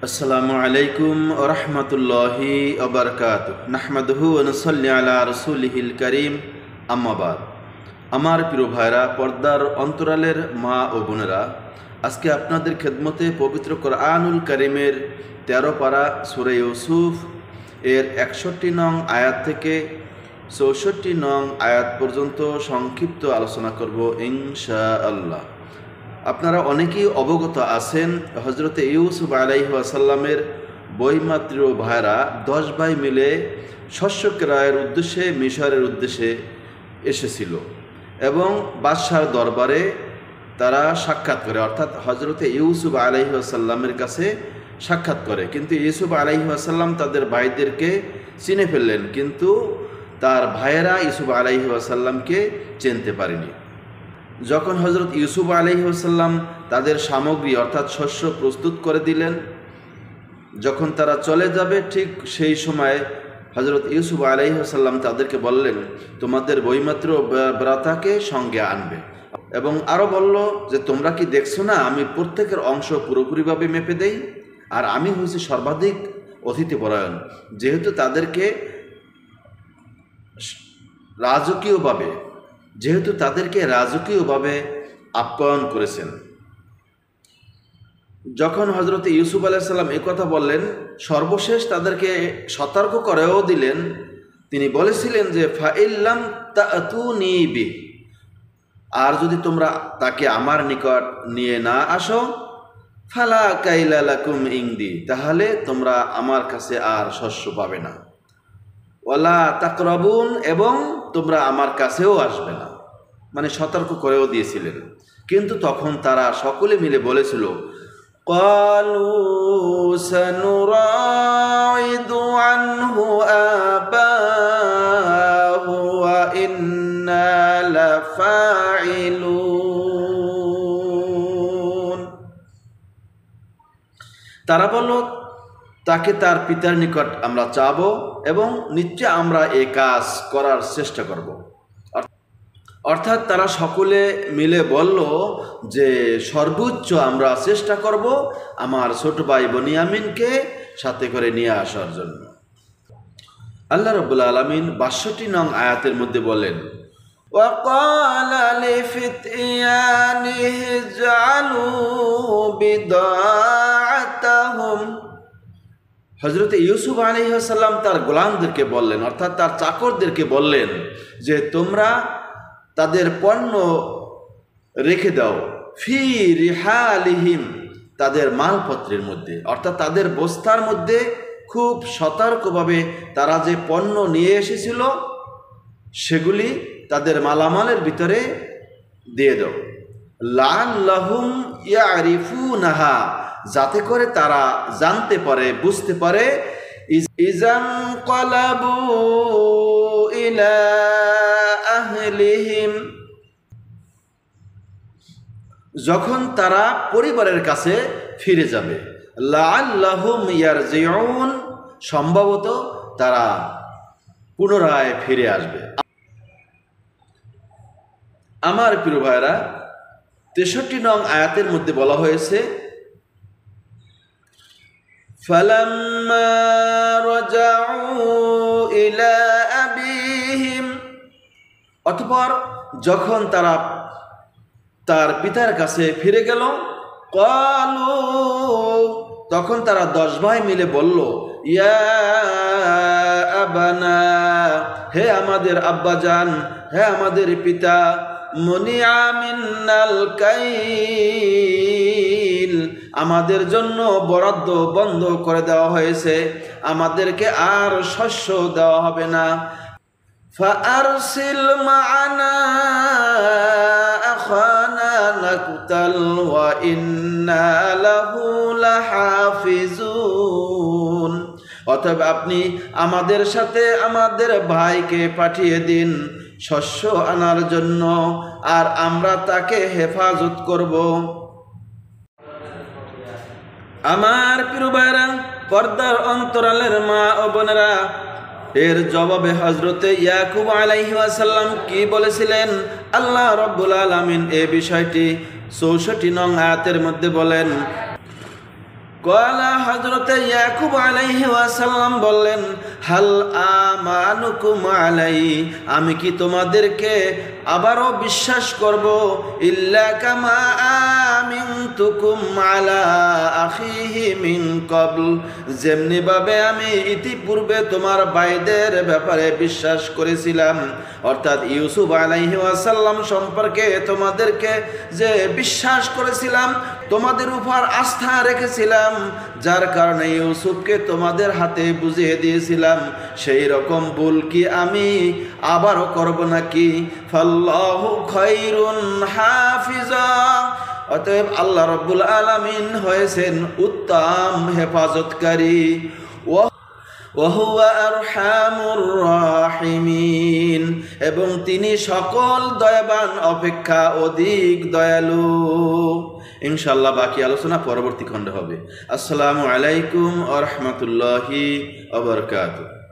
আসসালামু আলাইকুম ওয়া রাহমাতুল্লাহি ওয়া বারাকাতুহু নাহমাদুহু ওয়া নুসাল্লি আলা রাসূলিহিল কারীম আম্মা বাদ। আমার প্রিয় ভাইরা, পর্দার অন্তরালের মা ও বোনেরা, আজকে আপনাদের খেদমতে পবিত্র কোরআনুল কারীমের 13 পারা সূরা ইউসুফ এর 61 নং আয়াত থেকে 64 নং আয়াত পর্যন্ত সংক্ষিপ্ত আলোচনা করব ইনশাআল্লাহ। আপনারা অনেকেই অবগত আছেন, হজরতে ইউসুফ আলাইহিস সালামের বৈমাত্র ভাইরা 10 ভাই মিলে শস্য ক্রয়ের উদ্দেশ্যে মিশরের উদ্দেশ্যে এসেছিল এবং বাদশার দরবারে তারা সাক্ষাৎ করে, অর্থাৎ হজরতে ইউসুফ আলাইহিস সালামের কাছে সাক্ষাৎ করে। কিন্তু ইউসুফ আলাইহিস সালাম তাদের ভাইদেরকে চিনে ফেললেন, কিন্তু তার ভাইয়েরা ইউসুফ আলাইহিস সালামকে চিনতে পারেনি। যখন হজরত ইউসুফ আলাইহিস সালাম তাদের সামগ্রী অর্থাৎ শস্য প্রস্তুত করে দিলেন, যখন তারা চলে যাবে ঠিক সেই সময় হজরত ইউসুফ আলাইহিস সালাম তাদেরকে বললেন, তোমাদের বৈমাত্র ভ্রাতাকে সঙ্গে আনবে, এবং আরও বলল যে তোমরা কি দেখছো না আমি প্রত্যেকের অংশ পুরোপুরিভাবে মেপে দেই, আর আমি হয়েছি সর্বাধিক অতিথিপরায়ণ। যেহেতু তাদেরকে রাজকীয়ভাবে আপ্যায়ন করেছেন। যখন হজরত ইউসুফ আলাইহিস সালাম এই কথা বললেন, সর্বশেষ তাদেরকে সতর্ক করেও দিলেন। তিনি বলেছিলেন যে ফাইল্লাম তাতুনি বি, আর যদি তোমরা তাকে আমার নিকট নিয়ে না আসো, ফালা কাইলা লাকুম ইনদি, তাহলে তোমরা আমার কাছে আর শস্য পাবে না, ওয়ালা তাকরাবুন, এবং তোমরা আমার কাছেও আসবে না, মানে সতর্ক করেও দিয়েছিলেন। কিন্তু তখন তারা সকলে মিলে বলেছিল, ক্বালু সানুরাইদু আনহু আবাহু ওয়া ইন্না লাফাইলুন। তারা বলল, তাকে তার পিতার নিকট আমরা চাবো এবং নিশ্চয় আমরা এই কাজ করার চেষ্টা করব। অর্থাৎ তারা সকলে মিলে বলল যে সর্বোচ্চ আমরা চেষ্টা করব আমার ছোট ভাই বনিয়ামিনকে সাথে করে নিয়ে আসার জন্য। আল্লাহ রাব্বুল আলামিন 62 নং আয়াতের মধ্যে বলেন, وَقَالَ لِفِتْيَانِهِ اجْعَلُوا بِضَاعَتَهُمْ। হযরত ইউসুফ আলাইহিস সালাম তার গোলামদেরকে বললেন, অর্থাৎ তার চাকরদেরকে বললেন যে তোমরা তাদের পণ্য রেখে দাও, ফি রিহালিহিম, তাদের মালপত্রের মধ্যে, অর্থাৎ তাদের বস্তার মধ্যে খুব সতর্কভাবে তারা যে পণ্য নিয়ে এসেছিল সেগুলি তাদের মালামালের ভিতরে দিয়ে দাও, লাআল্লাহুম ইয়ারিফুনাহা, যাতে করে তারা জানতে পারে, বুঝতে পারে, ইজান ক্বালাবু ইলা আহলিহিম, যখন তারা পরিবারের কাছে ফিরে যাবে, লাআল্লাহুম ইয়ারজিউন, সম্ভবত তারা পুনরায় ফিরে আসবে। আমার প্রিয় ভাইরা, 63 নং আয়াতের মধ্যে বলা হয়েছে, ফালাম্মা রাজাউ ইলা আবিহিম, অতঃপর যখন তারা তার পিতার কাছে ফিরে গেল, ক্বালু, তখন তারা 10 ভাই মিলে বলল, ইয়া আবানা, হে আমাদের আব্বাজান, হে আমাদের পিতা, মুনিআ মিন্নাল কাইল, আমাদের জন্য বরাদ্দ বন্ধ করে দেওয়া হয়েছে, আমাদেরকে আর শস্য দেওয়া হবে না। ফাআরসিল মা'ানা আখানা নাকতাল ওয়া ইন্না লাহু লাহাফিজুন, অতএব আপনি আমাদের সাথে আমাদের ভাইকে পাঠিয়ে দিন শস্য আনার জন্য, আর আমরা তাকে হেফাজত করব। আমার প্রিয় ভাইরা, পর্দার অন্তরালের মা ও বোনেরা, এর জবাবে হযরতে ইয়াকুব আলাইহিস সালাম কি বলেছিলেন? আল্লাহ রাব্বুল আলামিন এই বিষয়টি 64 নং আয়াতের মধ্যে বলেন, কলা হযরতে ইয়াকুব আলাইহি ওয়াসাল্লাম বললেন, হাল আমানুকুম আলাই, আমি কি তোমাদেরকে আবারও বিশ্বাস করব? ইল্লা কামা আমিনতুকুম আলা আখিহি মিন ক্বাবল, যেমনি ভাবে আমি ইতিপূর্বে তোমার ভাইদের ব্যাপারে বিশ্বাস করেছিলাম, অর্থাৎ ইউসুফ আলাইহি ওয়াসাল্লাম সম্পর্কে তোমাদেরকে যে বিশ্বাস করেছিলাম, তোমাদের উপর আস্থা রেখেছিলাম, যার কারণে ইউসুফকে তোমাদের হাতে বুঝিয়ে দিয়েছিলাম, সেই রকম ভুল কি আমি আবারও করব নাকি? ফাল্লাহু খায়রুন হাফিজা, অতএব আল্লাহ রাব্বুল আলামিন হয়েছেন উত্তম হেফাজতকারী। ওয়াহুয়া আরহামুর রাহিমিন, এবং তিনি সকল দয়াবান অপেক্ষা অধিক দয়ালু। ইনশাআল্লাহ বাকি আলোচনা পরবর্তী খণ্ডে হবে। আসসালামু আলাইকুম ওয়া রাহমাতুল্লাহি ওয়া বারাকাতুহু।